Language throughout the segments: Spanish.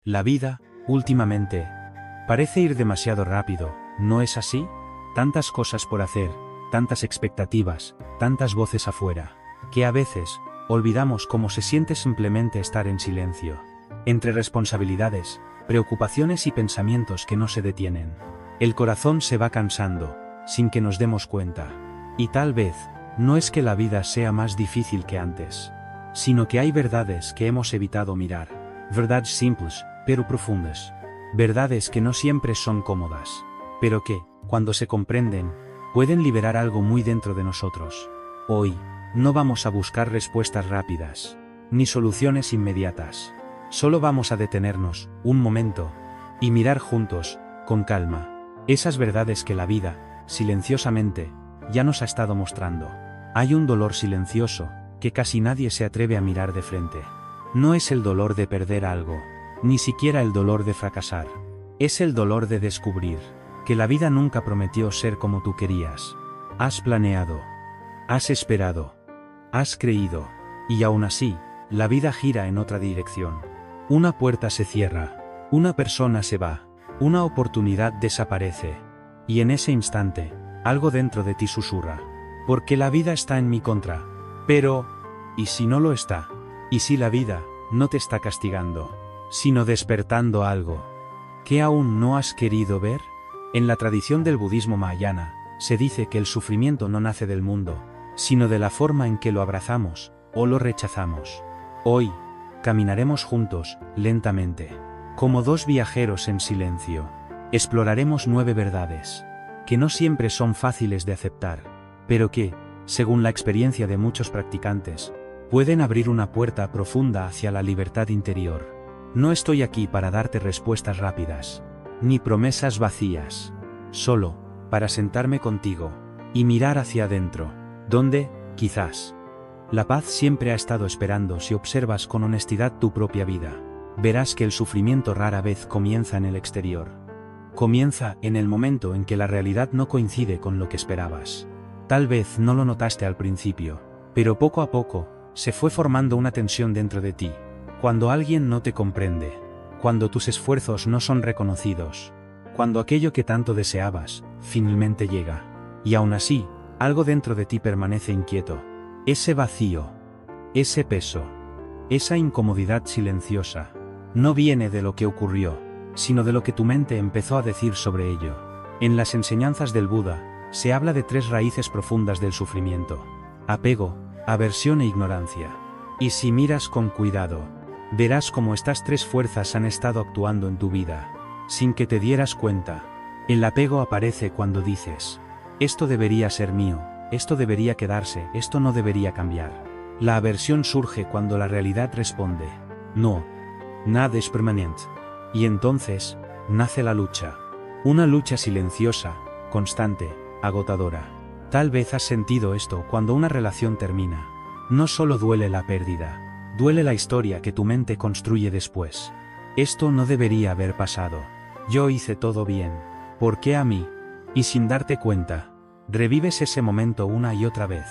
La vida, últimamente, parece ir demasiado rápido, ¿no es así? Tantas cosas por hacer, tantas expectativas, tantas voces afuera, que a veces, olvidamos cómo se siente simplemente estar en silencio. Entre responsabilidades, preocupaciones y pensamientos que no se detienen. El corazón se va cansando, sin que nos demos cuenta. Y tal vez, no es que la vida sea más difícil que antes, sino que hay verdades que hemos evitado mirar. Verdades simples, pero profundas. Verdades que no siempre son cómodas, pero que, cuando se comprenden, pueden liberar algo muy dentro de nosotros. Hoy, no vamos a buscar respuestas rápidas, ni soluciones inmediatas. Solo vamos a detenernos, un momento, y mirar juntos, con calma, esas verdades que la vida, silenciosamente, ya nos ha estado mostrando. Hay un dolor silencioso, que casi nadie se atreve a mirar de frente. No es el dolor de perder algo, ni siquiera el dolor de fracasar. Es el dolor de descubrir que la vida nunca prometió ser como tú querías. Has planeado, has esperado, has creído, y aún así, la vida gira en otra dirección. Una puerta se cierra, una persona se va, una oportunidad desaparece, y en ese instante, algo dentro de ti susurra, porque la vida está en mi contra. Pero, ¿y si no lo está? ¿Y si la vida no te está castigando, sino despertando algo que aún no has querido ver? En la tradición del budismo mahayana, se dice que el sufrimiento no nace del mundo, sino de la forma en que lo abrazamos o lo rechazamos. Hoy, caminaremos juntos, lentamente, como dos viajeros en silencio. Exploraremos 9 verdades, que no siempre son fáciles de aceptar, pero que, según la experiencia de muchos practicantes, pueden abrir una puerta profunda hacia la libertad interior. No estoy aquí para darte respuestas rápidas, ni promesas vacías, solo, para sentarme contigo, y mirar hacia adentro, donde, quizás, la paz siempre ha estado esperando. Si observas con honestidad tu propia vida, verás que el sufrimiento rara vez comienza en el exterior. Comienza en el momento en que la realidad no coincide con lo que esperabas. Tal vez no lo notaste al principio, pero poco a poco, se fue formando una tensión dentro de ti. Cuando alguien no te comprende, cuando tus esfuerzos no son reconocidos, cuando aquello que tanto deseabas, finalmente llega, y aún así, algo dentro de ti permanece inquieto. Ese vacío, ese peso, esa incomodidad silenciosa, no viene de lo que ocurrió, sino de lo que tu mente empezó a decir sobre ello. En las enseñanzas del Buda, se habla de 3 raíces profundas del sufrimiento: apego, aversión e ignorancia. Y si miras con cuidado, verás cómo estas 3 fuerzas han estado actuando en tu vida, sin que te dieras cuenta. El apego aparece cuando dices: esto debería ser mío, esto debería quedarse, esto no debería cambiar. La aversión surge cuando la realidad responde: no, nada es permanente. Y entonces, nace la lucha. Una lucha silenciosa, constante, agotadora. Tal vez has sentido esto cuando una relación termina. No solo duele la pérdida, duele la historia que tu mente construye después. Esto no debería haber pasado. Yo hice todo bien. ¿Por qué a mí? Y sin darte cuenta, revives ese momento una y otra vez,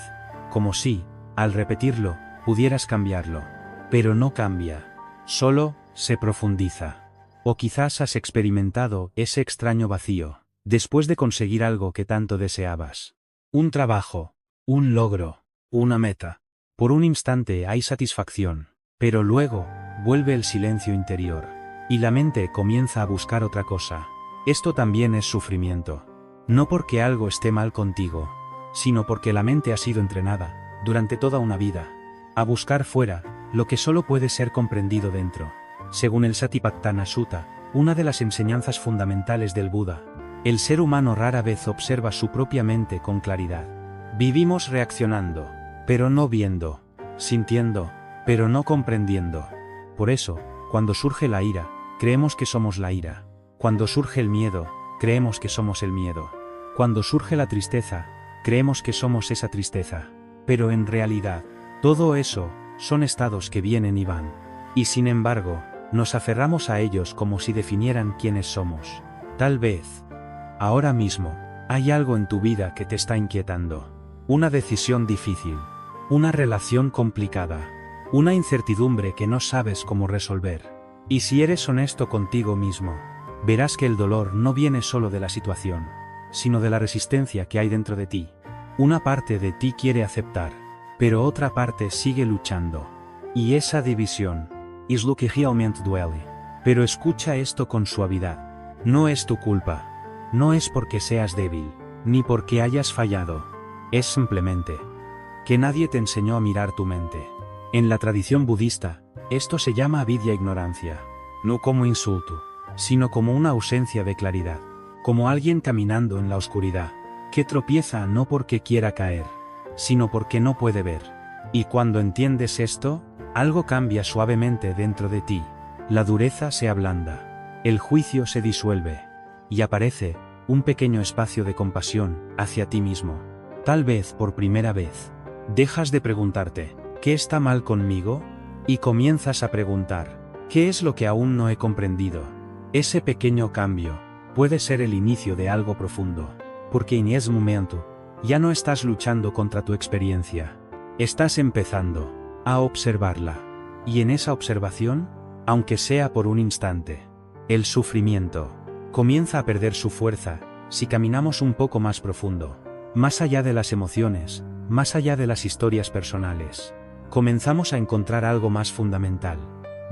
como si, al repetirlo, pudieras cambiarlo. Pero no cambia, solo se profundiza. O quizás has experimentado ese extraño vacío, después de conseguir algo que tanto deseabas. Un trabajo, un logro, una meta. Por un instante hay satisfacción, pero luego, vuelve el silencio interior, y la mente comienza a buscar otra cosa. Esto también es sufrimiento. No porque algo esté mal contigo, sino porque la mente ha sido entrenada, durante toda una vida, a buscar fuera lo que solo puede ser comprendido dentro. Según el Satipatthana Sutta, una de las enseñanzas fundamentales del Buda, el ser humano rara vez observa su propia mente con claridad. Vivimos reaccionando, pero no viendo, sintiendo, pero no comprendiendo. Por eso, cuando surge la ira, creemos que somos la ira. Cuando surge el miedo, creemos que somos el miedo. Cuando surge la tristeza, creemos que somos esa tristeza. Pero en realidad, todo eso son estados que vienen y van. Y sin embargo, nos aferramos a ellos como si definieran quiénes somos. Tal vez, ahora mismo, hay algo en tu vida que te está inquietando. Una decisión difícil, una relación complicada, una incertidumbre que no sabes cómo resolver. Y si eres honesto contigo mismo, verás que el dolor no viene solo de la situación, sino de la resistencia que hay dentro de ti. Una parte de ti quiere aceptar, pero otra parte sigue luchando. Y esa división es lo que realmente duele. Pero escucha esto con suavidad. No es tu culpa. No es porque seas débil, ni porque hayas fallado. Es simplemente que nadie te enseñó a mirar tu mente. En la tradición budista, esto se llama avidya ignorancia. No como insulto, sino como una ausencia de claridad. Como alguien caminando en la oscuridad, que tropieza no porque quiera caer, sino porque no puede ver. Y cuando entiendes esto, algo cambia suavemente dentro de ti. La dureza se ablanda, el juicio se disuelve, y aparece un pequeño espacio de compasión hacia ti mismo. Tal vez por primera vez, dejas de preguntarte, ¿qué está mal conmigo? Y comienzas a preguntar, ¿qué es lo que aún no he comprendido? Ese pequeño cambio puede ser el inicio de algo profundo, porque en ese momento ya no estás luchando contra tu experiencia, estás empezando a observarla. Y en esa observación, aunque sea por un instante, el sufrimiento comienza a perder su fuerza si caminamos un poco más profundo, más allá de las emociones, más allá de las historias personales. Comenzamos a encontrar algo más fundamental.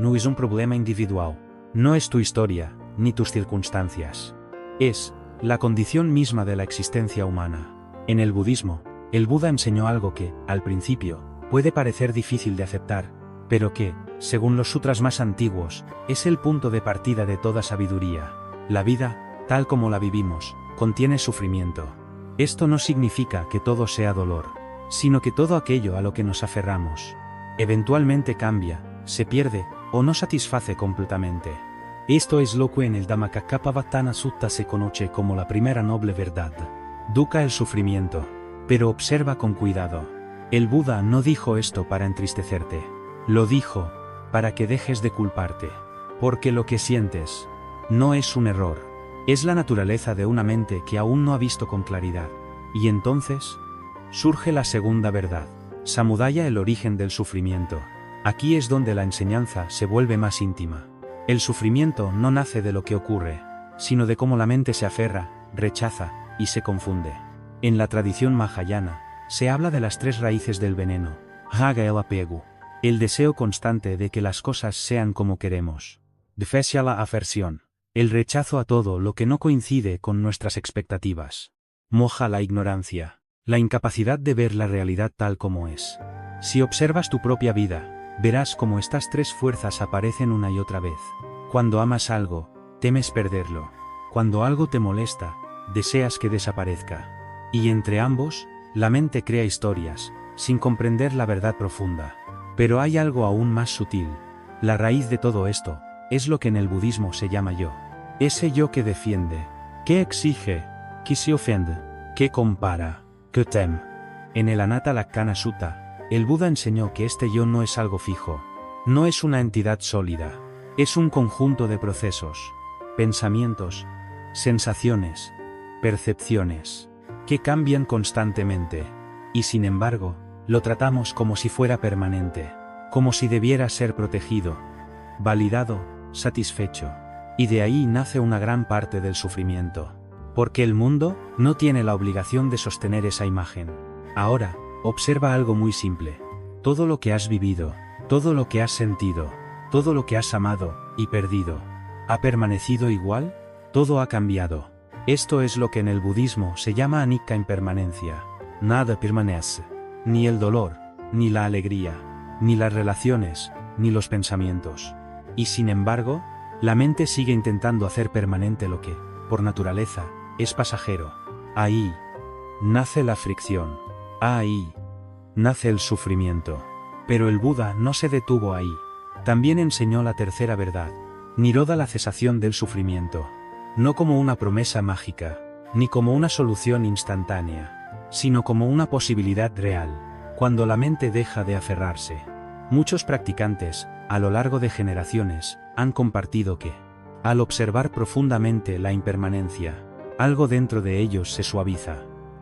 No es un problema individual, no es tu historia, ni tus circunstancias. Es la condición misma de la existencia humana. En el budismo, el Buda enseñó algo que, al principio, puede parecer difícil de aceptar, pero que, según los sutras más antiguos, es el punto de partida de toda sabiduría. La vida, tal como la vivimos, contiene sufrimiento. Esto no significa que todo sea dolor, sino que todo aquello a lo que nos aferramos, eventualmente cambia, se pierde, o no satisface completamente. Esto es lo que en el Dhammacakkappavattana Sutta se conoce como la primera noble verdad. Dukkha el sufrimiento, pero observa con cuidado. El Buda no dijo esto para entristecerte, lo dijo para que dejes de culparte, porque lo que sientes no es un error, es la naturaleza de una mente que aún no ha visto con claridad. Y entonces surge la segunda verdad, Samudaya, el origen del sufrimiento. Aquí es donde la enseñanza se vuelve más íntima. El sufrimiento no nace de lo que ocurre, sino de cómo la mente se aferra, rechaza y se confunde. En la tradición mahayana, se habla de las tres raíces del veneno: raga el apego, el deseo constante de que las cosas sean como queremos; dvesha la aversión, el rechazo a todo lo que no coincide con nuestras expectativas; moha la ignorancia, la incapacidad de ver la realidad tal como es. Si observas tu propia vida, verás cómo estas tres fuerzas aparecen una y otra vez. Cuando amas algo, temes perderlo. Cuando algo te molesta, deseas que desaparezca. Y entre ambos, la mente crea historias, sin comprender la verdad profunda. Pero hay algo aún más sutil. La raíz de todo esto es lo que en el budismo se llama yo. Ese yo que defiende, que exige, que se ofende, que compara, que teme. En el Anathalakkana Sutta, el Buda enseñó que este yo no es algo fijo, no es una entidad sólida, es un conjunto de procesos, pensamientos, sensaciones, percepciones, que cambian constantemente, y sin embargo, lo tratamos como si fuera permanente, como si debiera ser protegido, validado, satisfecho. Y de ahí nace una gran parte del sufrimiento. Porque el mundo no tiene la obligación de sostener esa imagen. Ahora, observa algo muy simple. Todo lo que has vivido, todo lo que has sentido, todo lo que has amado y perdido, ¿ha permanecido igual? Todo ha cambiado. Esto es lo que en el budismo se llama anicca, impermanencia. Nada permanece. Ni el dolor, ni la alegría, ni las relaciones, ni los pensamientos. Y sin embargo, la mente sigue intentando hacer permanente lo que, por naturaleza, es pasajero. Ahí nace la fricción. Ahí nace el sufrimiento. Pero el Buda no se detuvo ahí. También enseñó la tercera verdad, Nirodha, la cesación del sufrimiento. No como una promesa mágica, ni como una solución instantánea, sino como una posibilidad real, cuando la mente deja de aferrarse. Muchos practicantes, a lo largo de generaciones, han compartido que, al observar profundamente la impermanencia, algo dentro de ellos se suaviza.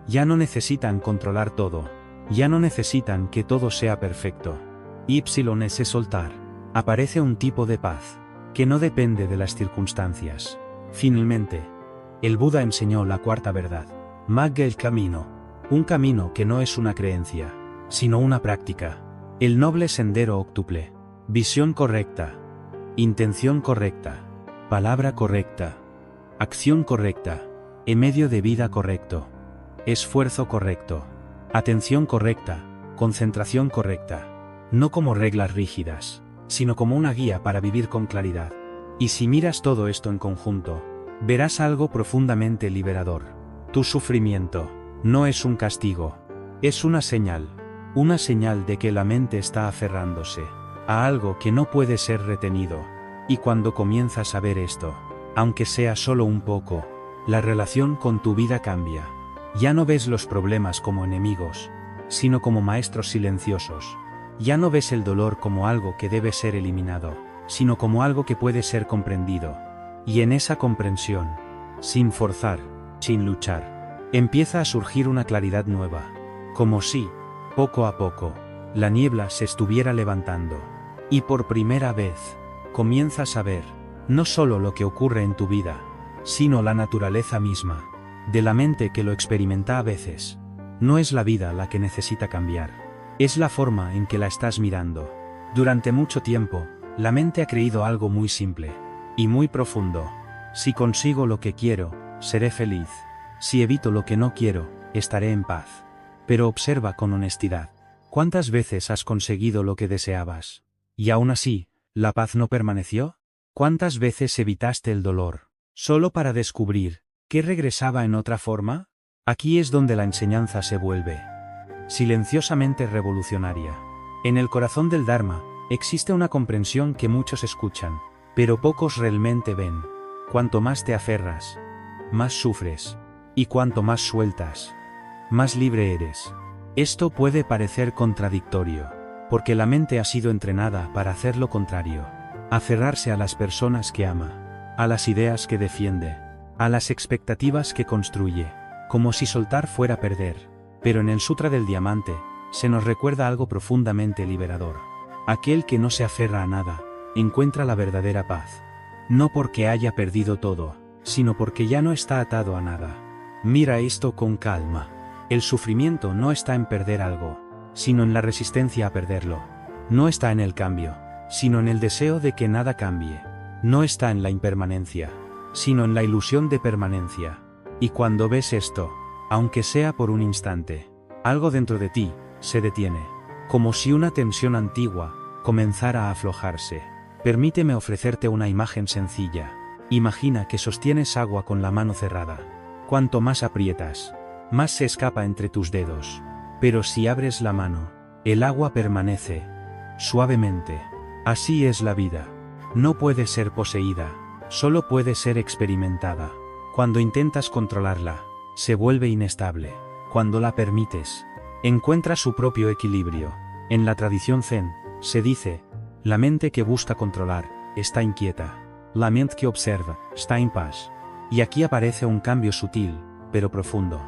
Ya no necesitan controlar todo, ya no necesitan que todo sea perfecto. Ypsilon es soltar. Aparece un tipo de paz. que no depende de las circunstancias. Finalmente, el Buda enseñó la cuarta verdad. Magga el camino. Un camino que no es una creencia, sino una práctica. El noble sendero octuple. Visión correcta. Intención correcta. Palabra correcta. Acción correcta. Medio de vida correcto. Esfuerzo correcto. Atención correcta. Concentración correcta. No como reglas rígidas, sino como una guía para vivir con claridad. Y si miras todo esto en conjunto, verás algo profundamente liberador. Tu sufrimiento no es un castigo, es una señal de que la mente está aferrándose a algo que no puede ser retenido. Y cuando comienzas a ver esto, aunque sea solo un poco, la relación con tu vida cambia. Ya no ves los problemas como enemigos, sino como maestros silenciosos. Ya no ves el dolor como algo que debe ser eliminado, sino como algo que puede ser comprendido. Y en esa comprensión, sin forzar, sin luchar, empieza a surgir una claridad nueva, como si, poco a poco, la niebla se estuviera levantando. Y por primera vez, comienzas a ver, no solo lo que ocurre en tu vida, sino la naturaleza misma, de la mente que lo experimenta a veces. No es la vida la que necesita cambiar, es la forma en que la estás mirando. Durante mucho tiempo, la mente ha creído algo muy simple y muy profundo. Si consigo lo que quiero, seré feliz. Si evito lo que no quiero, estaré en paz. Pero observa con honestidad. ¿Cuántas veces has conseguido lo que deseabas? Y aún así, ¿la paz no permaneció? ¿Cuántas veces evitaste el dolor, solo para descubrir que regresaba en otra forma? Aquí es donde la enseñanza se vuelve silenciosamente revolucionaria. En el corazón del Dharma, existe una comprensión que muchos escuchan, pero pocos realmente ven. Cuanto más te aferras, más sufres, y cuanto más sueltas, más libre eres. Esto puede parecer contradictorio, porque la mente ha sido entrenada para hacer lo contrario. Aferrarse a las personas que ama, a las ideas que defiende, a las expectativas que construye, como si soltar fuera perder. Pero en el Sutra del Diamante, se nos recuerda algo profundamente liberador. Aquel que no se aferra a nada, encuentra la verdadera paz. No porque haya perdido todo, sino porque ya no está atado a nada. Mira esto con calma. El sufrimiento no está en perder algo, sino en la resistencia a perderlo. No está en el cambio, sino en el deseo de que nada cambie. No está en la impermanencia, sino en la ilusión de permanencia. Y cuando ves esto, aunque sea por un instante, algo dentro de ti se detiene, como si una tensión antigua comenzara a aflojarse. Permíteme ofrecerte una imagen sencilla. Imagina que sostienes agua con la mano cerrada. Cuanto más aprietas, más se escapa entre tus dedos. Pero si abres la mano, el agua permanece, suavemente. Así es la vida. No puede ser poseída, solo puede ser experimentada. Cuando intentas controlarla, se vuelve inestable. Cuando la permites, encuentra su propio equilibrio. En la tradición Zen, se dice, la mente que busca controlar, está inquieta. La mente que observa, está en paz. Y aquí aparece un cambio sutil, pero profundo.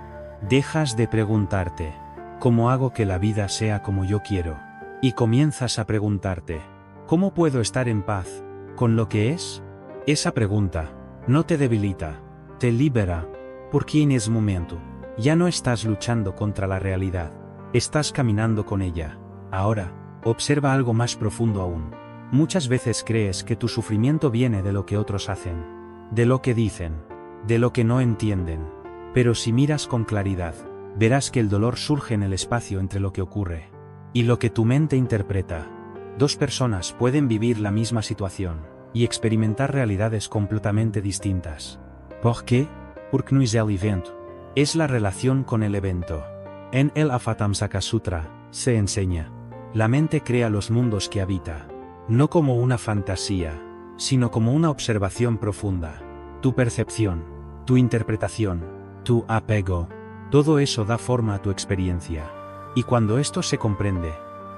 Dejas de preguntarte, ¿cómo hago que la vida sea como yo quiero? Y comienzas a preguntarte, ¿cómo puedo estar en paz con lo que es? Esa pregunta no te debilita, te libera, porque en ese momento ya no estás luchando contra la realidad, estás caminando con ella. Ahora, observa algo más profundo aún. Muchas veces crees que tu sufrimiento viene de lo que otros hacen, de lo que dicen, de lo que no entienden. Pero si miras con claridad, verás que el dolor surge en el espacio entre lo que ocurre y lo que tu mente interpreta. Dos personas pueden vivir la misma situación y experimentar realidades completamente distintas. ¿Por qué? Porque no es el evento, es la relación con el evento. En el Avatamsaka Sutra, se enseña, la mente crea los mundos que habita, no como una fantasía, sino como una observación profunda. Tu percepción, tu interpretación, tu apego, todo eso da forma a tu experiencia. Y cuando esto se comprende,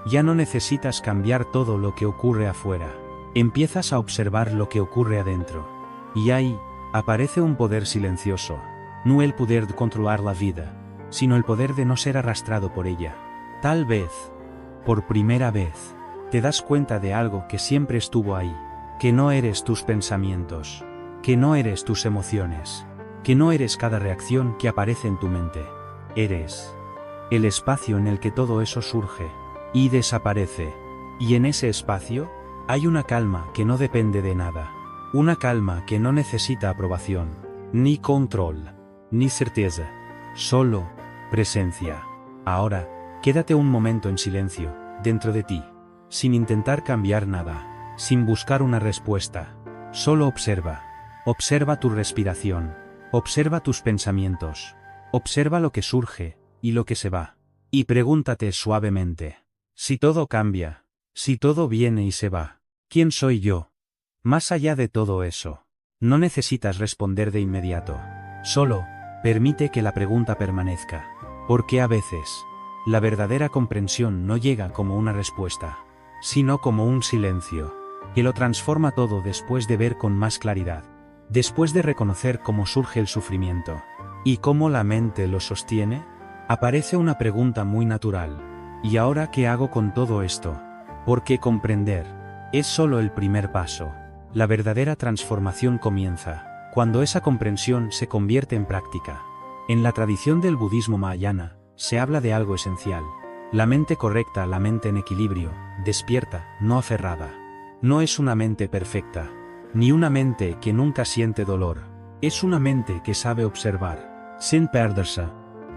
ya no necesitas cambiar todo lo que ocurre afuera. Empiezas a observar lo que ocurre adentro. Y ahí, aparece un poder silencioso. No el poder de controlar la vida, sino el poder de no ser arrastrado por ella. Tal vez, por primera vez, te das cuenta de algo que siempre estuvo ahí. que no eres tus pensamientos, que no eres tus emociones, que no eres cada reacción que aparece en tu mente. Eres el espacio en el que todo eso surge y desaparece. Y en ese espacio hay una calma que no depende de nada. Una calma que no necesita aprobación, ni control, ni certeza. Solo presencia. Ahora, quédate un momento en silencio, dentro de ti, sin intentar cambiar nada, sin buscar una respuesta. Solo observa. Observa tu respiración. Observa tus pensamientos. Observa lo que surge y lo que se va. Y pregúntate suavemente: si todo cambia, si todo viene y se va, ¿quién soy yo? Más allá de todo eso, no necesitas responder de inmediato. Solo permite que la pregunta permanezca. Porque a veces, la verdadera comprensión no llega como una respuesta, sino como un silencio, que lo transforma todo después de ver con más claridad. Después de reconocer cómo surge el sufrimiento y cómo la mente lo sostiene, aparece una pregunta muy natural: ¿y ahora qué hago con todo esto? Porque comprender es solo el primer paso. La verdadera transformación comienza cuando esa comprensión se convierte en práctica. En la tradición del budismo mahayana, se habla de algo esencial: la mente correcta, la mente en equilibrio, despierta, no aferrada. No es una mente perfecta, ni una mente que nunca siente dolor. Es una mente que sabe observar, sin perderse.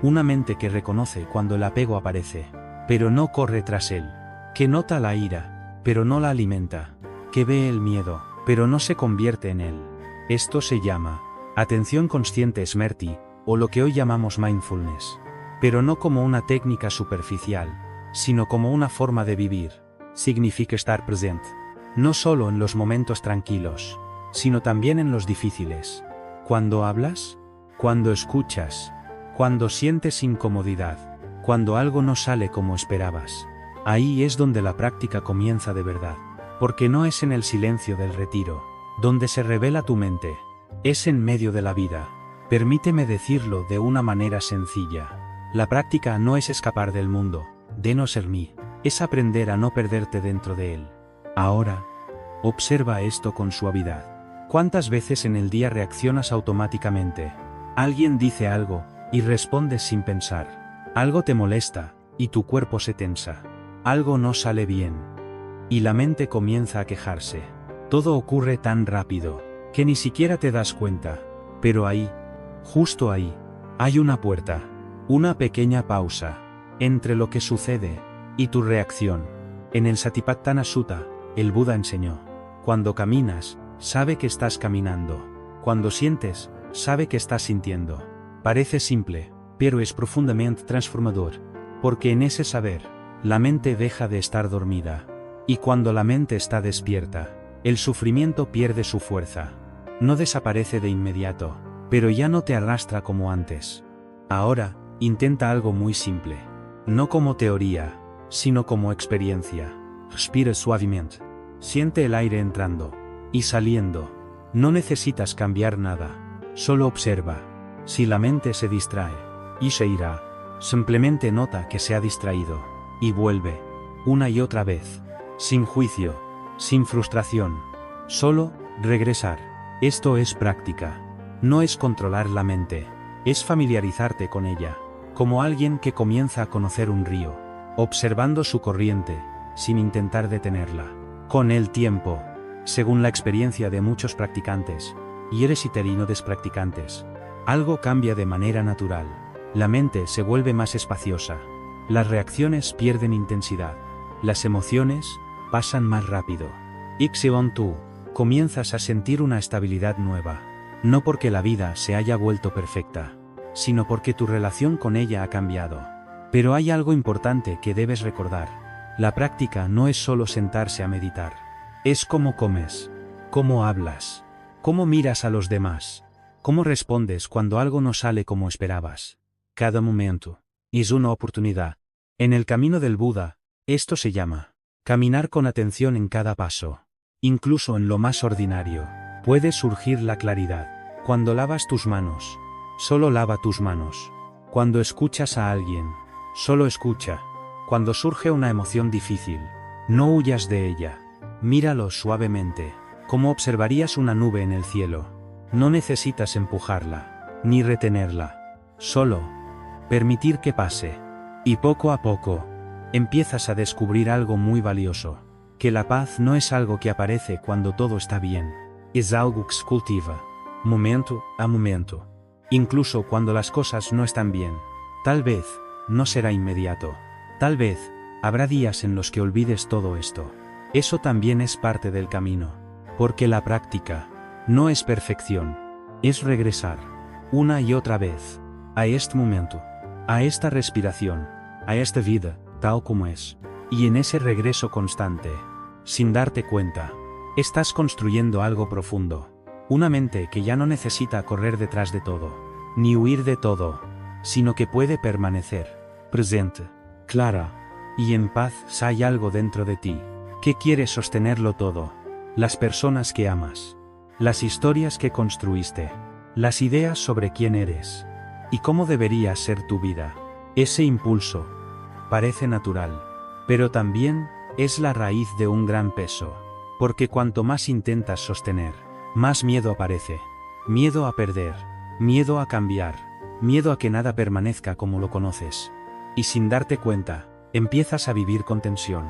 Una mente que reconoce cuando el apego aparece, pero no corre tras él. Que nota la ira, pero no la alimenta. Que ve el miedo, pero no se convierte en él. Esto se llama atención consciente Smerti, o lo que hoy llamamos mindfulness. Pero no como una técnica superficial, sino como una forma de vivir. Significa estar presente, no solo en los momentos tranquilos, sino también en los difíciles. Cuando hablas, cuando escuchas, cuando sientes incomodidad, cuando algo no sale como esperabas. Ahí es donde la práctica comienza de verdad. Porque no es en el silencio del retiro donde se revela tu mente, es en medio de la vida. Permíteme decirlo de una manera sencilla: la práctica no es escapar del mundo, de no ser mí, es aprender a no perderte dentro de él. Ahora, observa esto con suavidad. ¿Cuántas veces en el día reaccionas automáticamente? Alguien dice algo y respondes sin pensar. Algo te molesta y tu cuerpo se tensa. Algo no sale bien y la mente comienza a quejarse. Todo ocurre tan rápido que ni siquiera te das cuenta. Pero ahí, justo ahí, hay una puerta, una pequeña pausa entre lo que sucede y tu reacción. En el Satipatthana Sutta, el Buda enseñó: cuando caminas, sabe que estás caminando. Cuando sientes, sabe que estás sintiendo. Parece simple, pero es profundamente transformador, porque en ese saber, la mente deja de estar dormida. Y cuando la mente está despierta, el sufrimiento pierde su fuerza. No desaparece de inmediato, pero ya no te arrastra como antes. Ahora, intenta algo muy simple. No como teoría, sino como experiencia. Respira suavemente. Siente el aire entrando y saliendo. No necesitas cambiar nada. Solo observa. Si la mente se distrae y se irá, simplemente nota que se ha distraído y vuelve, una y otra vez. Sin juicio, sin frustración. Solo regresar. Esto es práctica. No es controlar la mente. Es familiarizarte con ella. Como alguien que comienza a conocer un río, observando su corriente, sin intentar detenerla. Con el tiempo, según la experiencia de muchos practicantes, y no despracticantes, algo cambia de manera natural. La mente se vuelve más espaciosa. Las reacciones pierden intensidad. Las emociones pasan más rápido. Y según tú comienzas a sentir una estabilidad nueva. No porque la vida se haya vuelto perfecta, sino porque tu relación con ella ha cambiado. Pero hay algo importante que debes recordar. La práctica no es solo sentarse a meditar. Es cómo comes, cómo hablas, cómo miras a los demás, cómo respondes cuando algo no sale como esperabas. Cada momento es una oportunidad. En el camino del Buda, esto se llama caminar con atención en cada paso. Incluso en lo más ordinario, puede surgir la claridad. Cuando lavas tus manos, solo lava tus manos. Cuando escuchas a alguien, solo escucha. Cuando surge una emoción difícil, no huyas de ella. Míralo suavemente. como observarías una nube en el cielo. No necesitas empujarla, ni retenerla. Solo permitir que pase. Y poco a poco, empiezas a descubrir algo muy valioso. Que la paz no es algo que aparece cuando todo está bien. Es algo que se cultiva, momento a momento. Incluso cuando las cosas no están bien. Tal vez, no será inmediato. Tal vez, habrá días en los que olvides todo esto. Eso también es parte del camino. Porque la práctica no es perfección. Es regresar, una y otra vez, a este momento, a esta respiración, a esta vida, tal como es. Y en ese regreso constante, sin darte cuenta, estás construyendo algo profundo. Una mente que ya no necesita correr detrás de todo, ni huir de todo, sino que puede permanecer presente, clara, y en paz. Si hay algo dentro de ti que quiere sostenerlo todo, las personas que amas, las historias que construiste, las ideas sobre quién eres y cómo debería ser tu vida. Ese impulso parece natural, pero también es la raíz de un gran peso, porque cuanto más intentas sostener, más miedo aparece. Miedo a perder, miedo a cambiar, miedo a que nada permanezca como lo conoces. Y sin darte cuenta, empiezas a vivir con tensión.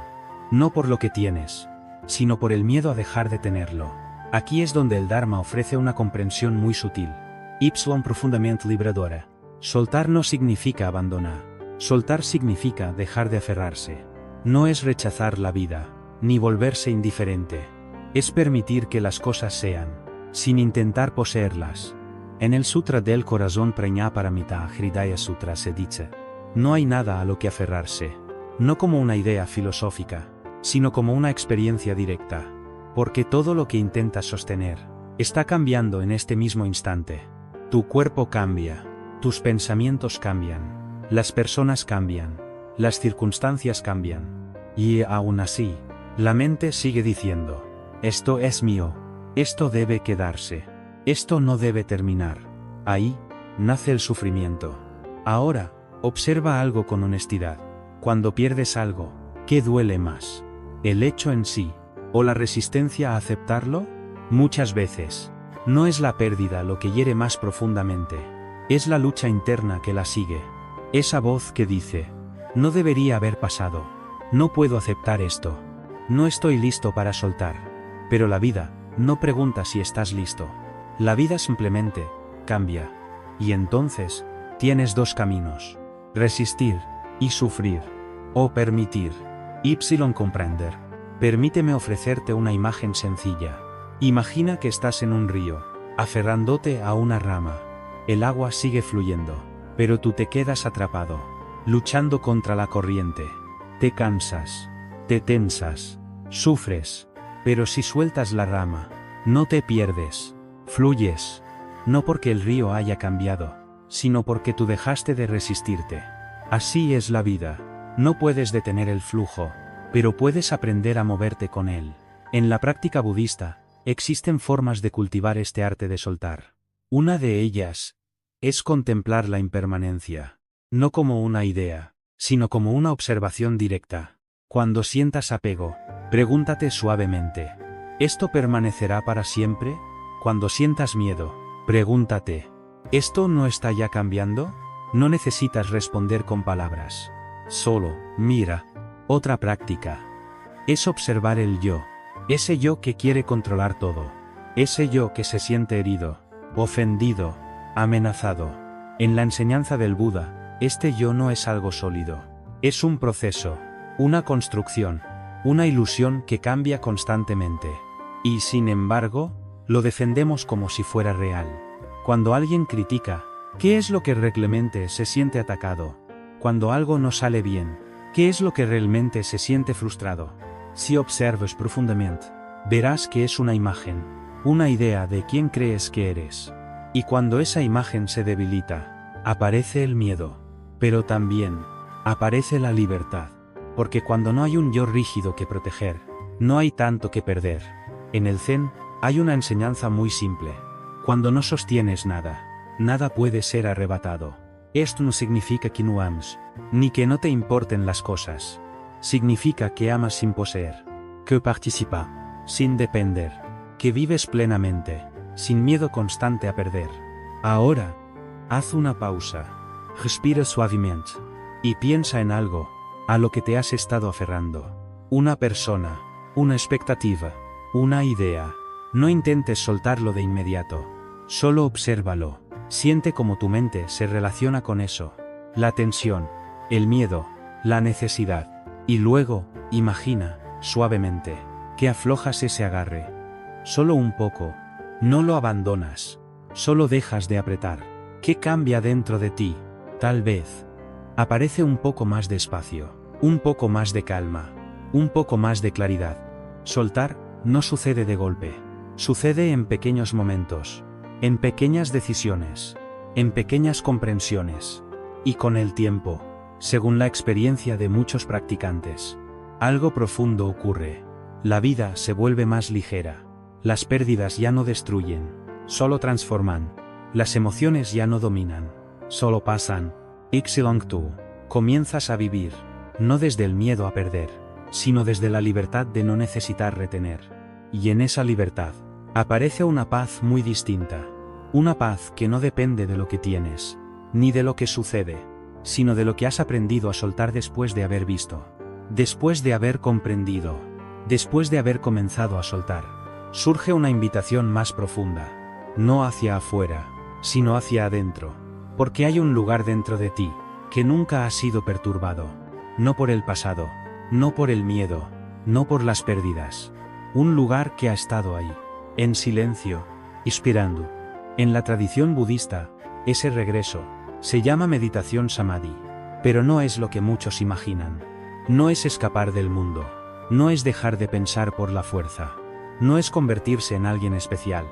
No por lo que tienes, sino por el miedo a dejar de tenerlo. Aquí es donde el Dharma ofrece una comprensión muy sutil. Y profundamente liberadora. Soltar no significa abandonar. Soltar significa dejar de aferrarse. No es rechazar la vida, ni volverse indiferente. Es permitir que las cosas sean, sin intentar poseerlas. En el Sutra del Corazón Prajnaparamita Hridaya Sutra se dice: no hay nada a lo que aferrarse, no como una idea filosófica, sino como una experiencia directa, porque todo lo que intentas sostener está cambiando en este mismo instante. Tu cuerpo cambia, tus pensamientos cambian, las personas cambian, las circunstancias cambian, y aún así, la mente sigue diciendo: esto es mío, esto debe quedarse, esto no debe terminar. Ahí nace el sufrimiento. Ahora, observa algo con honestidad. Cuando pierdes algo, ¿qué duele más? ¿El hecho en sí, o la resistencia a aceptarlo? Muchas veces, no es la pérdida lo que hiere más profundamente, es la lucha interna que la sigue. Esa voz que dice: no debería haber pasado, no puedo aceptar esto, no estoy listo para soltar. Pero la vida no pregunta si estás listo. La vida simplemente cambia. Y entonces, tienes dos caminos: resistir y sufrir, o permitir. Comprender. Permíteme ofrecerte una imagen sencilla. Imagina que estás en un río, aferrándote a una rama. El agua sigue fluyendo, pero tú te quedas atrapado, luchando contra la corriente. Te cansas, te tensas, sufres, pero si sueltas la rama, no te pierdes, fluyes. No porque el río haya cambiado, sino porque tú dejaste de resistirte. Así es la vida. No puedes detener el flujo, pero puedes aprender a moverte con él. En la práctica budista, existen formas de cultivar este arte de soltar. Una de ellas es contemplar la impermanencia, no como una idea, sino como una observación directa. Cuando sientas apego, pregúntate suavemente: ¿esto permanecerá para siempre? Cuando sientas miedo, pregúntate: ¿esto no está ya cambiando? No necesitas responder con palabras. Solo, mira. Otra práctica es observar el yo. Ese yo que quiere controlar todo. Ese yo que se siente herido, ofendido, amenazado. En la enseñanza del Buda, este yo no es algo sólido. Es un proceso, una construcción, una ilusión que cambia constantemente. Y sin embargo, lo defendemos como si fuera real. Cuando alguien critica, ¿qué es lo que realmente se siente atacado? Cuando algo no sale bien, ¿qué es lo que realmente se siente frustrado? Si observas profundamente, verás que es una imagen, una idea de quién crees que eres. Y cuando esa imagen se debilita, aparece el miedo. Pero también aparece la libertad. Porque cuando no hay un yo rígido que proteger, no hay tanto que perder. En el Zen, hay una enseñanza muy simple. Cuando no sostienes nada, nada puede ser arrebatado. Esto no significa que no ames, ni que no te importen las cosas. Significa que amas sin poseer, que participa, sin depender. que vives plenamente, sin miedo constante a perder. Ahora, haz una pausa, respira suavemente, y piensa en algo, a lo que te has estado aferrando. Una persona, una expectativa, una idea. No intentes soltarlo de inmediato, solo obsérvalo, siente cómo tu mente se relaciona con eso, la tensión, el miedo, la necesidad, y luego, imagina, suavemente, que aflojas ese agarre. Solo un poco, no lo abandonas, solo dejas de apretar. ¿Qué cambia dentro de ti? Tal vez aparece un poco más de espacio, un poco más de calma, un poco más de claridad. Soltar no sucede de golpe, sucede en pequeños momentos, en pequeñas decisiones, en pequeñas comprensiones. Y con el tiempo, según la experiencia de muchos practicantes, algo profundo ocurre. La vida se vuelve más ligera. Las pérdidas ya no destruyen, solo transforman. Las emociones ya no dominan, solo pasan. Excellent tú. Comienzas a vivir, no desde el miedo a perder, sino desde la libertad de no necesitar retener. Y en esa libertad, aparece una paz muy distinta. Una paz que no depende de lo que tienes, ni de lo que sucede, sino de lo que has aprendido a soltar después de haber visto, después de haber comprendido, después de haber comenzado a soltar. Surge una invitación más profunda, no hacia afuera, sino hacia adentro, porque hay un lugar dentro de ti, que nunca ha sido perturbado, no por el pasado, no por el miedo, no por las pérdidas. Un lugar que ha estado ahí, en silencio, inspirando. En la tradición budista, ese regreso se llama meditación samadhi, pero no es lo que muchos imaginan. No es escapar del mundo, no es dejar de pensar por la fuerza, no es convertirse en alguien especial.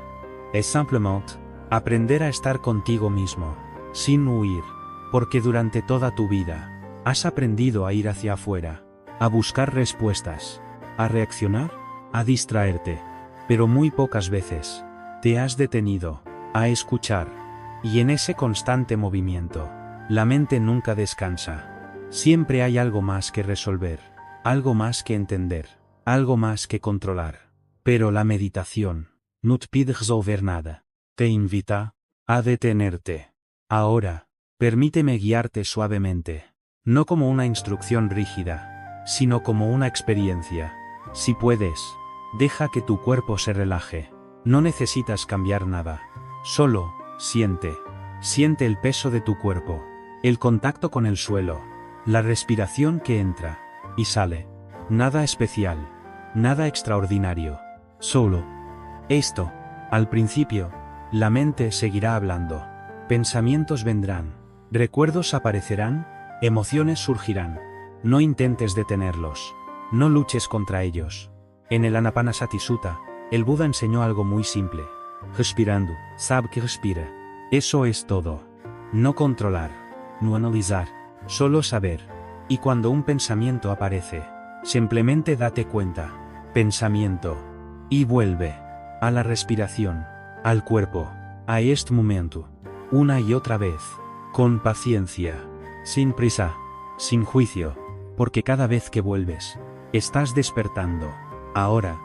Es simplemente aprender a estar contigo mismo, sin huir, porque durante toda tu vida has aprendido a ir hacia afuera, a buscar respuestas, a reaccionar, a distraerte, pero muy pocas veces te has detenido a escuchar, y en ese constante movimiento, la mente nunca descansa. Siempre hay algo más que resolver, algo más que entender, algo más que controlar. Pero la meditación no te pide resolver nada, te invita a detenerte. Ahora, permíteme guiarte suavemente, no como una instrucción rígida, sino como una experiencia. Si puedes, deja que tu cuerpo se relaje. No necesitas cambiar nada. Solo, siente. Siente el peso de tu cuerpo, el contacto con el suelo, la respiración que entra y sale. Nada especial, nada extraordinario. Solo esto. Al principio, la mente seguirá hablando. Pensamientos vendrán, recuerdos aparecerán, emociones surgirán. No intentes detenerlos. No luches contra ellos. En el Anapanasati Sutta, el Buda enseñó algo muy simple. Respirando, sabe que respira. Eso es todo. No controlar, no analizar, solo saber. Y cuando un pensamiento aparece, simplemente date cuenta. Pensamiento. Y vuelve. A la respiración, al cuerpo, a este momento. Una y otra vez. Con paciencia. Sin prisa. Sin juicio. Porque cada vez que vuelves, estás despertando. Ahora,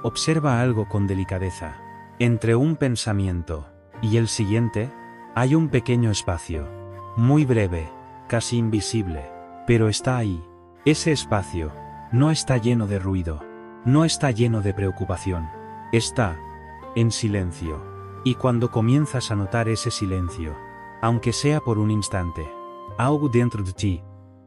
observa algo con delicadeza. Entre un pensamiento y el siguiente, hay un pequeño espacio. Muy breve, casi invisible, pero está ahí. Ese espacio no está lleno de ruido, no está lleno de preocupación. Está en silencio. Y cuando comienzas a notar ese silencio, aunque sea por un instante, algo dentro de ti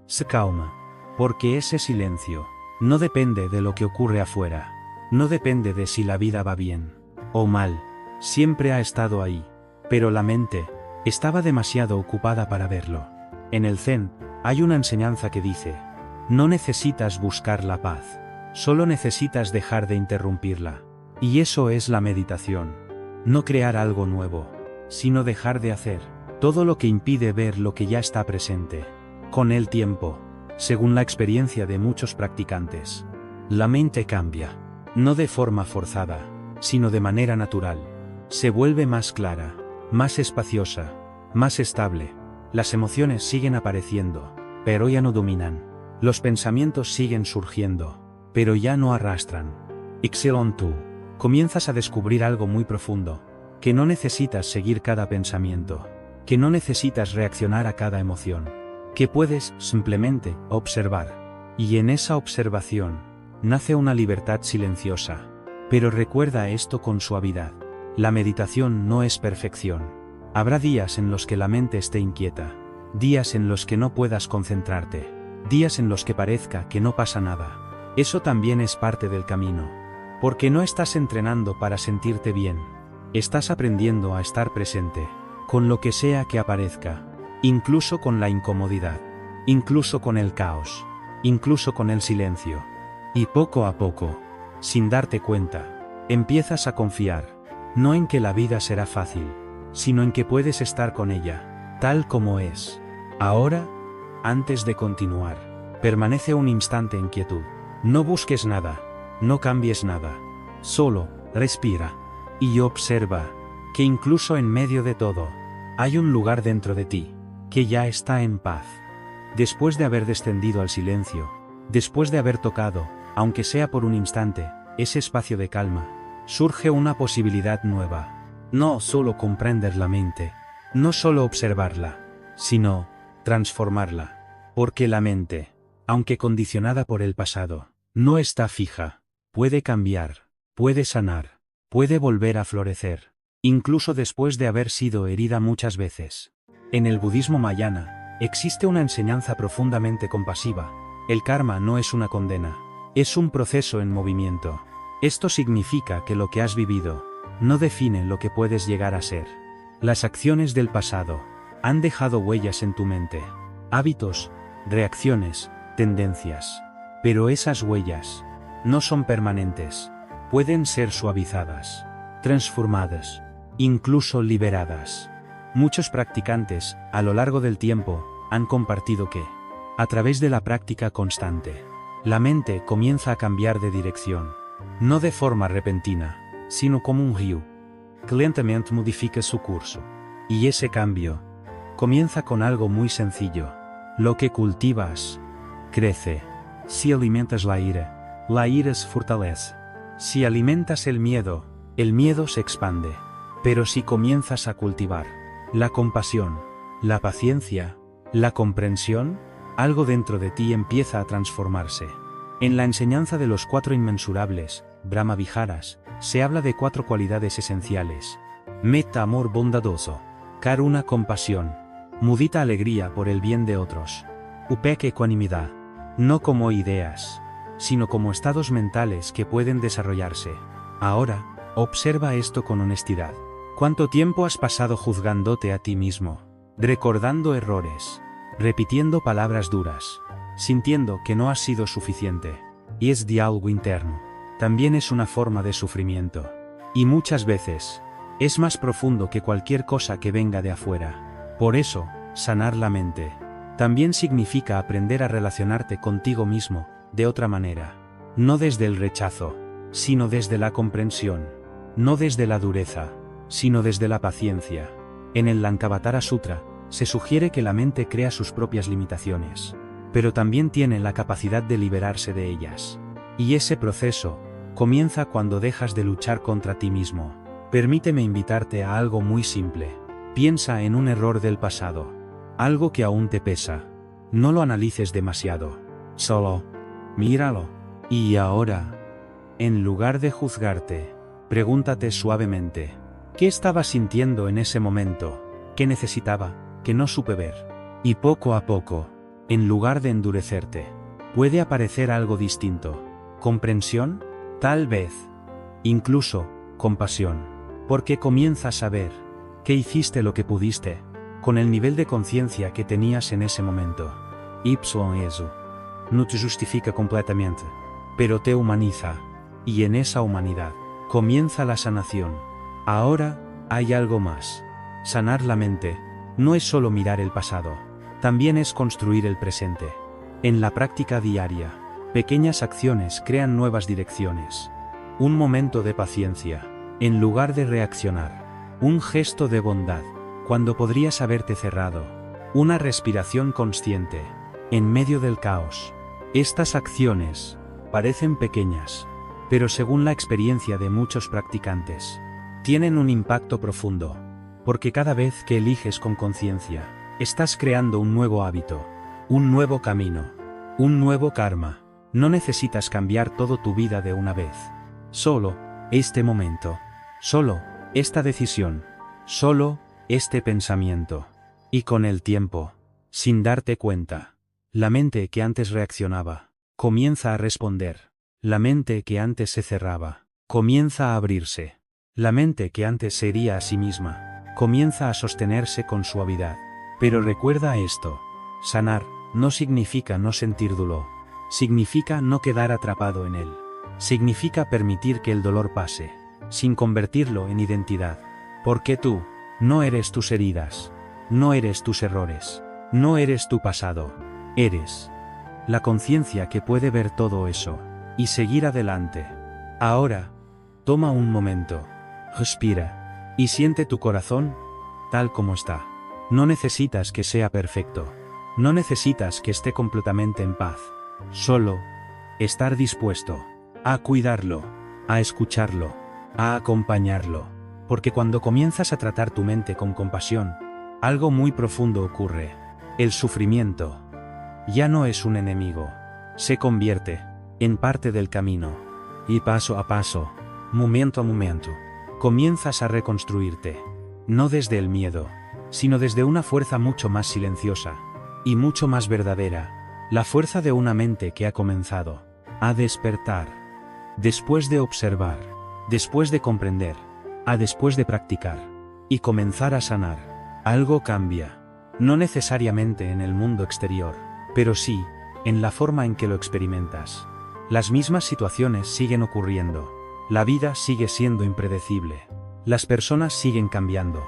se calma. Porque ese silencio no depende de lo que ocurre afuera, no depende de si la vida va bien o mal, siempre ha estado ahí, pero la mente estaba demasiado ocupada para verlo. En el Zen, hay una enseñanza que dice, no necesitas buscar la paz, solo necesitas dejar de interrumpirla. Y eso es la meditación. No crear algo nuevo, sino dejar de hacer todo lo que impide ver lo que ya está presente. Con el tiempo, según la experiencia de muchos practicantes, la mente cambia, no de forma forzada, sino de manera natural. Se vuelve más clara, más espaciosa, más estable. Las emociones siguen apareciendo, pero ya no dominan. Los pensamientos siguen surgiendo, pero ya no arrastran. Excellent tú. comienzas a descubrir algo muy profundo, que no necesitas seguir cada pensamiento, que no necesitas reaccionar a cada emoción, que puedes simplemente observar. Y en esa observación nace una libertad silenciosa. Pero recuerda esto con suavidad. La meditación no es perfección. Habrá días en los que la mente esté inquieta, días en los que no puedas concentrarte, días en los que parezca que no pasa nada. Eso también es parte del camino. Porque no estás entrenando para sentirte bien. Estás aprendiendo a estar presente, con lo que sea que aparezca, incluso con la incomodidad, incluso con el caos, incluso con el silencio. Y poco a poco, sin darte cuenta, empiezas a confiar, no en que la vida será fácil, sino en que puedes estar con ella, tal como es. Ahora, antes de continuar, permanece un instante en quietud. No busques nada, no cambies nada, solo respira y observa que incluso en medio de todo, hay un lugar dentro de ti, que ya está en paz. Después de haber descendido al silencio, después de haber tocado, aunque sea por un instante, ese espacio de calma, surge una posibilidad nueva. No solo comprender la mente, no solo observarla, sino transformarla. Porque la mente, aunque condicionada por el pasado, no está fija, puede cambiar, puede sanar, puede volver a florecer, incluso después de haber sido herida muchas veces. En el budismo Mahayana, existe una enseñanza profundamente compasiva. El karma no es una condena, es un proceso en movimiento. Esto significa que lo que has vivido no define lo que puedes llegar a ser. Las acciones del pasado han dejado huellas en tu mente, hábitos, reacciones, tendencias. Pero esas huellas no son permanentes, pueden ser suavizadas, transformadas, incluso liberadas. Muchos practicantes, a lo largo del tiempo, han compartido que, a través de la práctica constante, la mente comienza a cambiar de dirección, no de forma repentina, sino como un río, que lentamente modifica su curso. Y ese cambio comienza con algo muy sencillo. Lo que cultivas crece. Si alimentas la ira se fortalece. Si alimentas el miedo se expande. Pero si comienzas a cultivar la compasión, la paciencia, la comprensión, algo dentro de ti empieza a transformarse. En la enseñanza de los 4 inmensurables, Brahma Viharas, se habla de 4 cualidades esenciales. Metta, amor bondadoso. Karuna, compasión. Mudita, alegría por el bien de otros. Upekkha, ecuanimidad. No como ideas, sino como estados mentales que pueden desarrollarse. Ahora, observa esto con honestidad. ¿Cuánto tiempo has pasado juzgándote a ti mismo, recordando errores, repitiendo palabras duras, sintiendo que no has sido suficiente? Y es diálogo interno. También es una forma de sufrimiento. Y muchas veces, es más profundo que cualquier cosa que venga de afuera. Por eso, sanar la mente también significa aprender a relacionarte contigo mismo, de otra manera. No desde el rechazo, sino desde la comprensión. No desde la dureza, sino desde la paciencia. En el Lankavatara Sutra, se sugiere que la mente crea sus propias limitaciones, pero también tiene la capacidad de liberarse de ellas. Y ese proceso comienza cuando dejas de luchar contra ti mismo. Permíteme invitarte a algo muy simple. Piensa en un error del pasado. Algo que aún te pesa. No lo analices demasiado. Solo míralo. Y ahora, en lugar de juzgarte, pregúntate suavemente, ¿qué estaba sintiendo en ese momento? ¿Qué necesitaba, que no supe ver? Y poco a poco, en lugar de endurecerte, puede aparecer algo distinto. ¿Comprensión? Tal vez. Incluso, compasión. Porque comienzas a ver que hiciste lo que pudiste, con el nivel de conciencia que tenías en ese momento. Eso no te justifica completamente, pero te humaniza. Y en esa humanidad, comienza la sanación. Ahora, hay algo más. Sanar la mente no es solo mirar el pasado, también es construir el presente. En la práctica diaria, pequeñas acciones crean nuevas direcciones. Un momento de paciencia, en lugar de reaccionar. Un gesto de bondad, cuando podrías haberte cerrado. Una respiración consciente, en medio del caos. Estas acciones parecen pequeñas, pero según la experiencia de muchos practicantes, tienen un impacto profundo, porque cada vez que eliges con conciencia, estás creando un nuevo hábito, un nuevo camino, un nuevo karma. No necesitas cambiar toda tu vida de una vez. Solo este momento, solo esta decisión, solo este pensamiento. Y con el tiempo, sin darte cuenta, la mente que antes reaccionaba, comienza a responder. La mente que antes se cerraba, comienza a abrirse. La mente que antes se hería a sí misma, comienza a sostenerse con suavidad. Pero recuerda esto: sanar no significa no sentir dolor. Significa no quedar atrapado en él. Significa permitir que el dolor pase, sin convertirlo en identidad. Porque tú no eres tus heridas, no eres tus errores, no eres tu pasado. Eres la conciencia que puede ver todo eso y seguir adelante. Ahora, toma un momento, respira y siente tu corazón tal como está. No necesitas que sea perfecto. No necesitas que esté completamente en paz. Solo estar dispuesto a cuidarlo, a escucharlo, a acompañarlo. Porque cuando comienzas a tratar tu mente con compasión, algo muy profundo ocurre. El sufrimiento ya no es un enemigo. Se convierte en parte del camino. Y paso a paso, momento a momento, comienzas a reconstruirte. No desde el miedo, sino desde una fuerza mucho más silenciosa y mucho más verdadera. La fuerza de una mente que ha comenzado a despertar. Después de observar, después de comprender, después de practicar y comenzar a sanar, algo cambia. No necesariamente en el mundo exterior, pero sí en la forma en que lo experimentas. Las mismas situaciones siguen ocurriendo. La vida sigue siendo impredecible. Las personas siguen cambiando.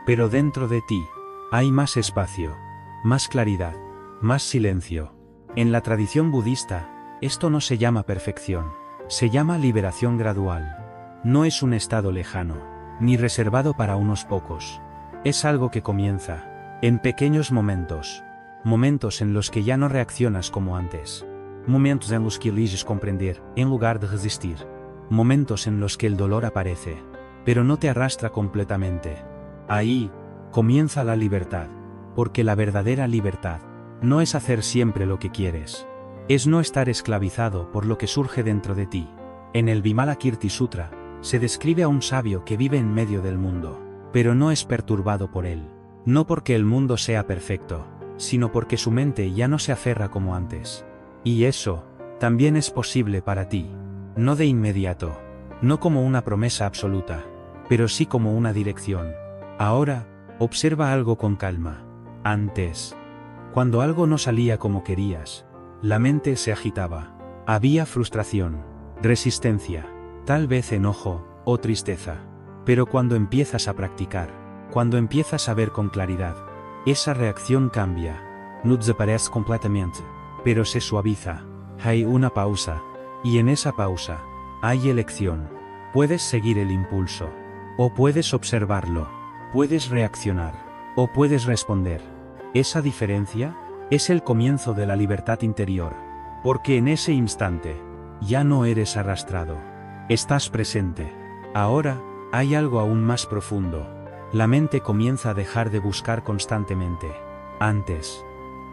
Pero dentro de ti hay más espacio, más claridad, más silencio. En la tradición budista, esto no se llama perfección, se llama liberación gradual. No es un estado lejano, ni reservado para unos pocos. Es algo que comienza en pequeños momentos. Momentos en los que ya no reaccionas como antes. Momentos en los que eliges comprender, en lugar de resistir. Momentos en los que el dolor aparece, pero no te arrastra completamente. Ahí comienza la libertad, porque la verdadera libertad no es hacer siempre lo que quieres. Es no estar esclavizado por lo que surge dentro de ti. En el Vimalakirti Sutra, se describe a un sabio que vive en medio del mundo, pero no es perturbado por él. No porque el mundo sea perfecto, sino porque su mente ya no se aferra como antes. Y eso también es posible para ti. No de inmediato, no como una promesa absoluta, pero sí como una dirección. Ahora, observa algo con calma. Antes, cuando algo no salía como querías, la mente se agitaba. Había frustración, resistencia, tal vez enojo o tristeza. Pero cuando empiezas a practicar, cuando empiezas a ver con claridad, esa reacción cambia. No desaparece completamente, pero se suaviza. Hay una pausa. Y en esa pausa, hay elección. Puedes seguir el impulso, o puedes observarlo, puedes reaccionar, o puedes responder. Esa diferencia es el comienzo de la libertad interior, porque en ese instante, ya no eres arrastrado. Estás presente. Ahora, hay algo aún más profundo. La mente comienza a dejar de buscar constantemente. Antes,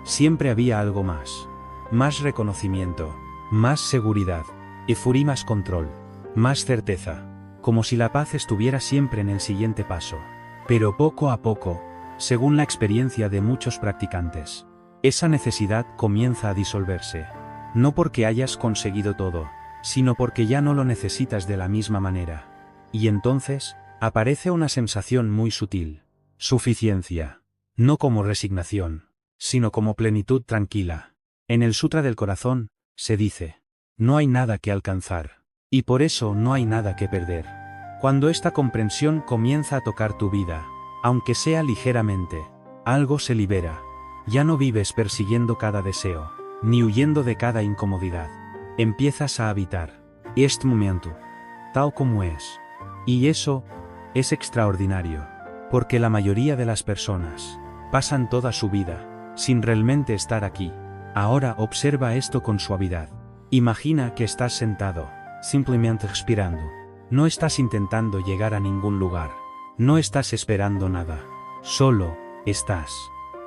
siempre había algo más. Más reconocimiento, más seguridad, y más control, más certeza. Como si la paz estuviera siempre en el siguiente paso. Pero poco a poco, según la experiencia de muchos practicantes, esa necesidad comienza a disolverse. No porque hayas conseguido todo, sino porque ya no lo necesitas de la misma manera. Y entonces, aparece una sensación muy sutil. Suficiencia. No como resignación, sino como plenitud tranquila. En el Sutra del Corazón, se dice: no hay nada que alcanzar, y por eso no hay nada que perder. Cuando esta comprensión comienza a tocar tu vida, aunque sea ligeramente, algo se libera. Ya no vives persiguiendo cada deseo, ni huyendo de cada incomodidad. Empiezas a habitar este momento, tal como es. Y eso es extraordinario, porque la mayoría de las personas pasan toda su vida sin realmente estar aquí. Ahora observa esto con suavidad. Imagina que estás sentado, simplemente respirando. No estás intentando llegar a ningún lugar. No estás esperando nada. Solo estás.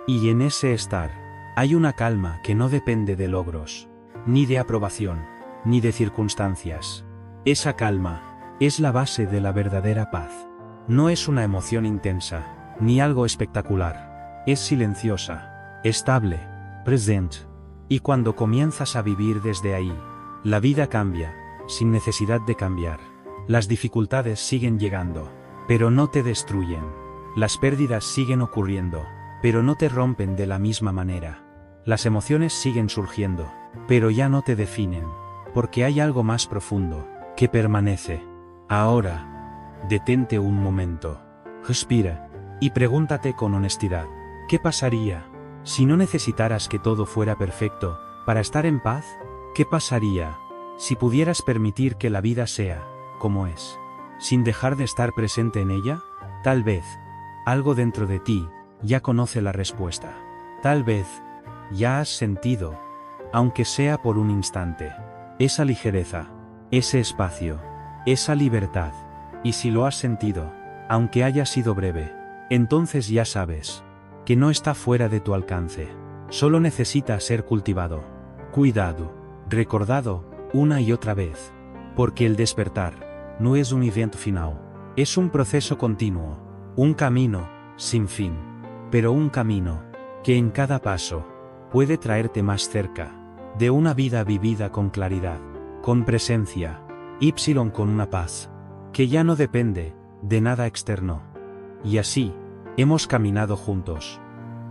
Y en ese estar, hay una calma que no depende de logros, ni de aprobación, ni de circunstancias. Esa calma es la base de la verdadera paz. No es una emoción intensa, ni algo espectacular. Es silenciosa, estable, presente. Y cuando comienzas a vivir desde ahí, la vida cambia, sin necesidad de cambiar. Las dificultades siguen llegando, pero no te destruyen. Las pérdidas siguen ocurriendo, pero no te rompen de la misma manera. Las emociones siguen surgiendo, pero ya no te definen, porque hay algo más profundo, que permanece. Ahora, detente un momento, respira, y pregúntate con honestidad, ¿qué pasaría si no necesitaras que todo fuera perfecto para estar en paz? ¿Qué pasaría si pudieras permitir que la vida sea como es, sin dejar de estar presente en ella? Tal vez, algo dentro de ti ya conoce la respuesta. Tal vez, ya has sentido, aunque sea por un instante, esa ligereza, ese espacio, esa libertad. Y si lo has sentido, aunque haya sido breve, entonces ya sabes que no está fuera de tu alcance. Solo necesita ser cultivado, cuidado, recordado, una y otra vez. Porque el despertar no es un evento final, es un proceso continuo, un camino sin fin, pero un camino que en cada paso puede traerte más cerca de una vida vivida con claridad, con presencia, con una paz que ya no depende de nada externo. Y así, hemos caminado juntos,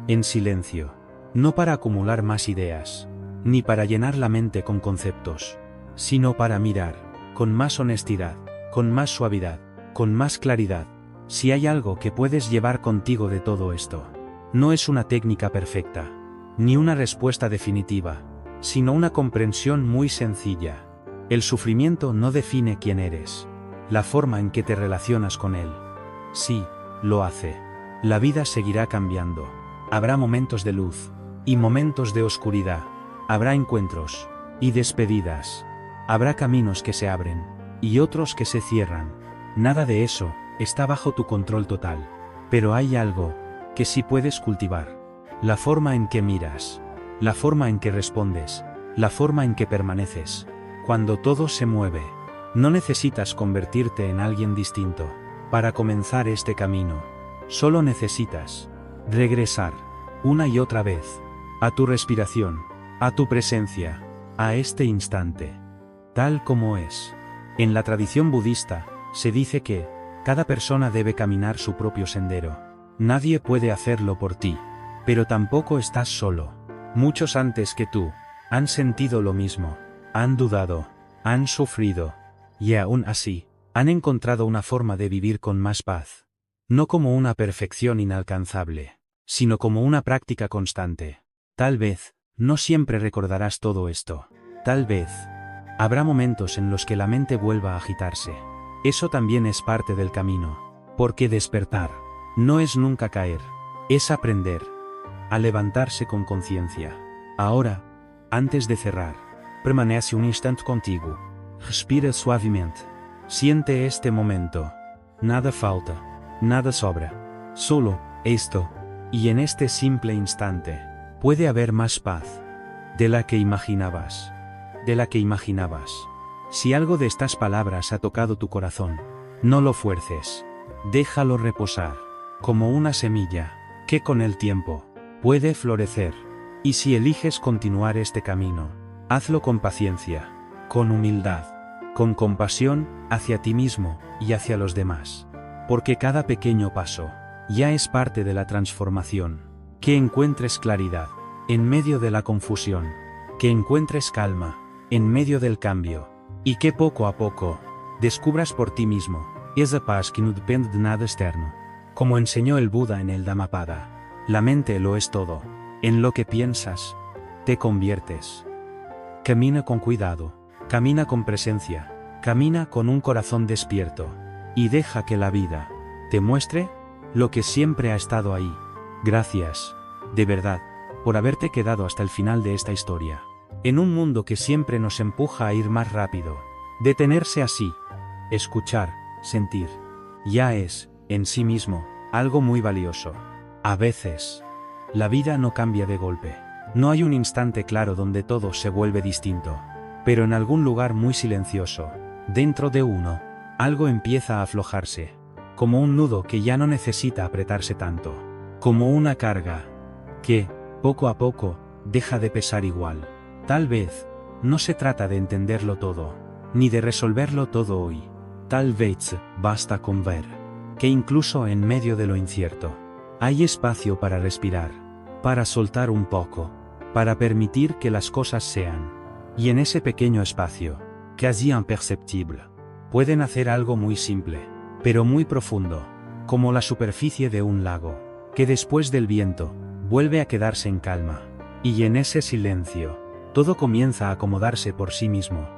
en silencio, no para acumular más ideas, ni para llenar la mente con conceptos, sino para mirar, con más honestidad, con más suavidad, con más claridad, si hay algo que puedes llevar contigo de todo esto. No es una técnica perfecta, ni una respuesta definitiva, sino una comprensión muy sencilla. El sufrimiento no define quién eres, la forma en que te relacionas con él. Sí, lo hace. La vida seguirá cambiando. Habrá momentos de luz, y momentos de oscuridad. Habrá encuentros, y despedidas. Habrá caminos que se abren, y otros que se cierran. Nada de eso está bajo tu control total. Pero hay algo que sí puedes cultivar. La forma en que miras, la forma en que respondes, la forma en que permaneces. Cuando todo se mueve, no necesitas convertirte en alguien distinto para comenzar este camino. Solo necesitas regresar, una y otra vez, a tu respiración, a tu presencia, a este instante, tal como es. En la tradición budista, se dice que cada persona debe caminar su propio sendero. Nadie puede hacerlo por ti, pero tampoco estás solo. Muchos antes que tú han sentido lo mismo, han dudado, han sufrido, y aún así, han encontrado una forma de vivir con más paz. No como una perfección inalcanzable, sino como una práctica constante. Tal vez, no siempre recordarás todo esto. Tal vez, habrá momentos en los que la mente vuelva a agitarse. Eso también es parte del camino. Porque despertar no es nunca caer, es aprender a levantarse con conciencia. Ahora, antes de cerrar, permanece un instante contigo. Respira suavemente. Siente este momento. Nada falta, nada sobra. Solo esto. Y en este simple instante, puede haber más paz de la que imaginabas. De la que imaginabas. Si algo de estas palabras ha tocado tu corazón, no lo fuerces. Déjalo reposar, como una semilla, que con el tiempo puede florecer. Y si eliges continuar este camino, hazlo con paciencia, con humildad, con compasión hacia ti mismo y hacia los demás. Porque cada pequeño paso ya es parte de la transformación. Que encuentres claridad en medio de la confusión. Que encuentres calma en medio del cambio. Y que poco a poco descubras por ti mismo esa paz que no depende de nada externo. Como enseñó el Buda en el Dhammapada, la mente lo es todo. En lo que piensas, te conviertes. Camina con cuidado, camina con presencia, camina con un corazón despierto, y deja que la vida te muestre lo que siempre ha estado ahí. Gracias, de verdad, por haberte quedado hasta el final de esta historia. En un mundo que siempre nos empuja a ir más rápido, Detenerse así, escuchar, sentir, ya es, en sí mismo, algo muy valioso. A veces, la vida no cambia de golpe. No hay un instante claro donde todo se vuelve distinto. Pero en algún lugar muy silencioso, dentro de uno, algo empieza a aflojarse. Como un nudo que ya no necesita apretarse tanto. Como una carga que, poco a poco, deja de pesar igual. Tal vez, no se trata de entenderlo todo, ni de resolverlo todo hoy. Tal vez, basta con ver que incluso en medio de lo incierto, hay espacio para respirar, para soltar un poco, para permitir que las cosas sean. Y en ese pequeño espacio, casi imperceptible, pueden hacer algo muy simple, pero muy profundo, como la superficie de un lago, que después del viento, vuelve a quedarse en calma. Y en ese silencio, todo comienza a acomodarse por sí mismo.